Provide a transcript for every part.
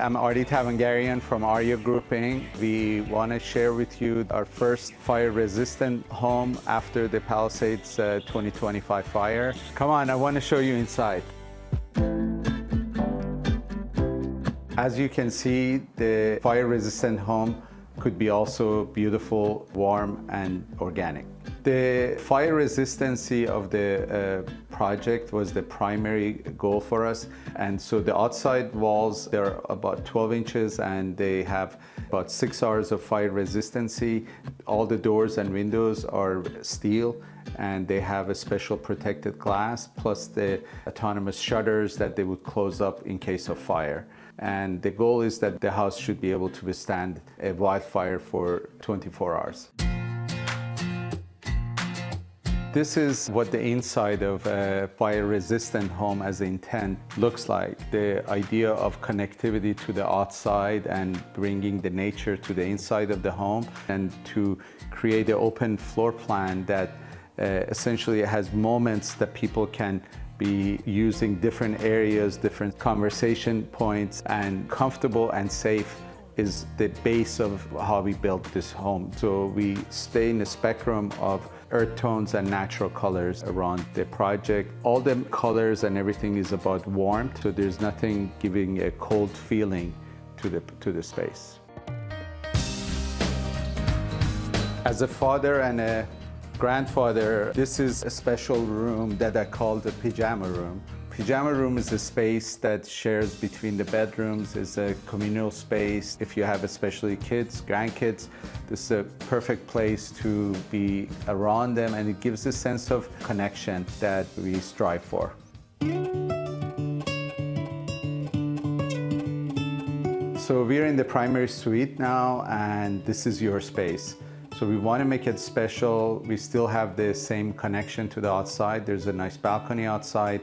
I'm Ardie Tavangarian from Ardie Grouping. We want to share with you our first fire-resistant home after the Palisades 2025 fire. Come on, I want to show you inside. As you can see, the fire-resistant home could be also beautiful, warm, and organic. The fire resistancy of the project was the primary goal for us. And so the outside walls, they're about 12 inches and they have about 6 hours of fire resistancy. All the doors and windows are steel and they have a special protected glass, plus the autonomous shutters that they would close up in case of fire. And the goal is that the house should be able to withstand a wildfire for 24 hours. This is what the inside of a fire-resistant home as intent looks like. The idea of connectivity to the outside and bringing the nature to the inside of the home, and to create an open floor plan that essentially has moments that people can be using different areas, different conversation points, and comfortable and safe is the base of how we built this home. So we stay in the spectrum of earth tones and natural colors around the project. All the colors and everything is about warmth, so there's nothing giving a cold feeling to the space. As a father and a grandfather, this is a special room that I call the pajama room. Pajama room is a space that shares between the bedrooms. It's a communal space. If you have especially kids, grandkids, this is a perfect place to be around them, and it gives a sense of connection that we strive for. So we're in the primary suite now, and this is your space. So we want to make it special. We still have the same connection to the outside. There's a nice balcony outside,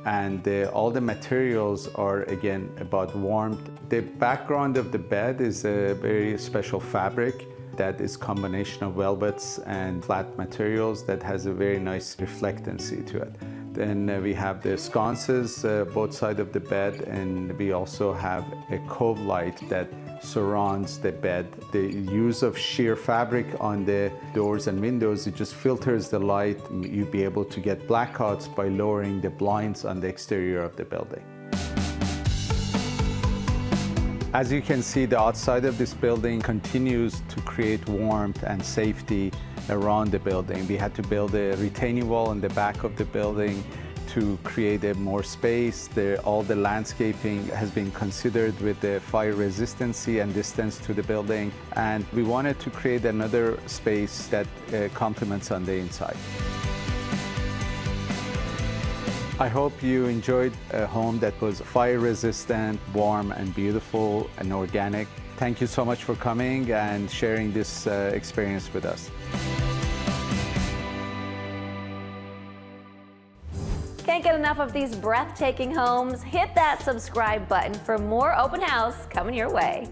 and all the materials are, again, about warmth. The background of the bed is a very special fabric that is a combination of velvets and flat materials that has a very nice reflectancy to it. Then we have the sconces both sides of the bed, and we also have a cove light that surrounds the bed. The use of sheer fabric on the doors and windows, it just filters the light. You'll be able to get blackouts by lowering the blinds on the exterior of the building. As you can see, the outside of this building continues to create warmth and safety around the building. We had to build a retaining wall in the back of the building to create more space. All the landscaping has been considered with the fire resistancy and distance to the building. And we wanted to create another space that complements on the inside. I hope you enjoyed a home that was fire resistant, warm and beautiful and organic. Thank you so much for coming and sharing this experience with us. Can't get enough of these breathtaking homes? Hit that subscribe button for more open house coming your way.